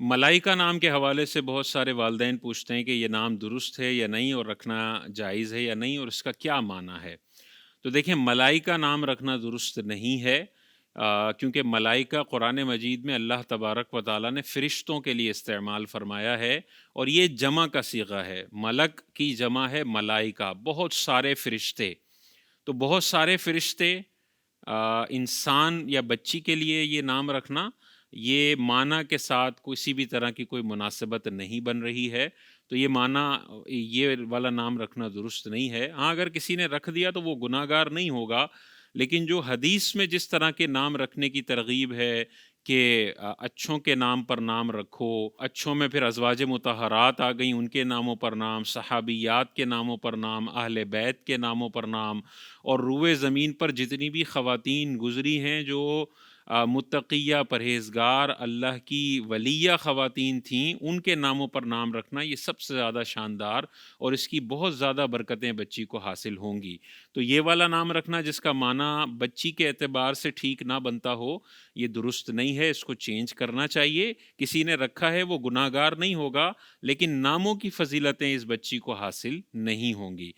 ملائکہ نام کے حوالے سے بہت سارے والدین پوچھتے ہیں کہ یہ نام درست ہے یا نہیں، اور رکھنا جائز ہے یا نہیں، اور اس کا کیا معنی ہے۔ تو دیکھیں، ملائکہ نام رکھنا درست نہیں ہے، کیونکہ ملائکہ قرآن مجید میں اللہ تبارک و تعالیٰ نے فرشتوں کے لیے استعمال فرمایا ہے، اور یہ جمع کا صیغہ ہے۔ ملک کی جمع ہے ملائکہ، بہت سارے فرشتے۔ تو بہت سارے فرشتے، انسان یا بچی کے لیے یہ نام رکھنا، یہ معنی کے ساتھ کسی بھی طرح کی کوئی مناسبت نہیں بن رہی ہے، تو یہ معنی، یہ والا نام رکھنا درست نہیں ہے۔ ہاں، اگر کسی نے رکھ دیا تو وہ گناہ گار نہیں ہوگا، لیکن جو حدیث میں جس طرح کے نام رکھنے کی ترغیب ہے کہ اچھوں کے نام پر نام رکھو، اچھوں میں پھر ازواج مطہرات آ گئیں، ان کے ناموں پر نام، صحابیات کے ناموں پر نام، اہل بیت کے ناموں پر نام، اور روئے زمین پر جتنی بھی خواتین گزری ہیں جو متقیہ، پرہیزگار، اللہ کی ولیہ خواتین تھیں، ان کے ناموں پر نام رکھنا یہ سب سے زیادہ شاندار، اور اس کی بہت زیادہ برکتیں بچی کو حاصل ہوں گی۔ تو یہ والا نام رکھنا جس کا معنی بچی کے اعتبار سے ٹھیک نہ بنتا ہو، یہ درست نہیں ہے، اس کو چینج کرنا چاہیے۔ کسی نے رکھا ہے وہ گناہ گار نہیں ہوگا، لیکن ناموں کی فضیلتیں اس بچی کو حاصل نہیں ہوں گی۔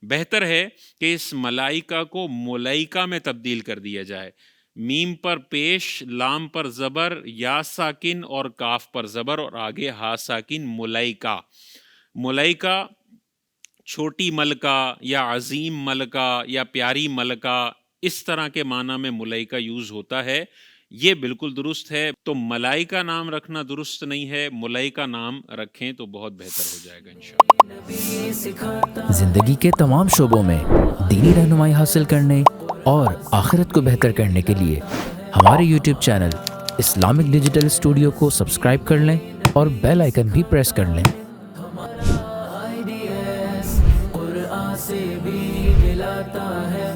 بہتر ہے کہ اس ملائکہ کو ملائکہ میں تبدیل کر دیا جائے۔ میم پر پیش، لام پر زبر، یا ساکن اور کاف پر زبر، اور آگے ہا ساکن، ملائکہ۔ ملائکہ چھوٹی ملکہ یا عظیم ملکہ یا پیاری ملکہ، اس طرح کے معنی میں ملائکہ یوز ہوتا ہے، یہ بالکل درست ہے۔ تو ملائکہ نام رکھنا درست نہیں ہے، ملائکہ نام رکھیں تو بہت بہتر ہو جائے گا انشاءاللہ۔ زندگی کے تمام شعبوں میں دینی رہنمائی حاصل کرنے اور آخرت کو بہتر کرنے کے لیے ہمارے YouTube channel Islamic digital studio کو سبسکرائب کر لیں اور بیل آئیکن بھی پریس کر لیں۔ قرآن سے بھی ملاتا ہے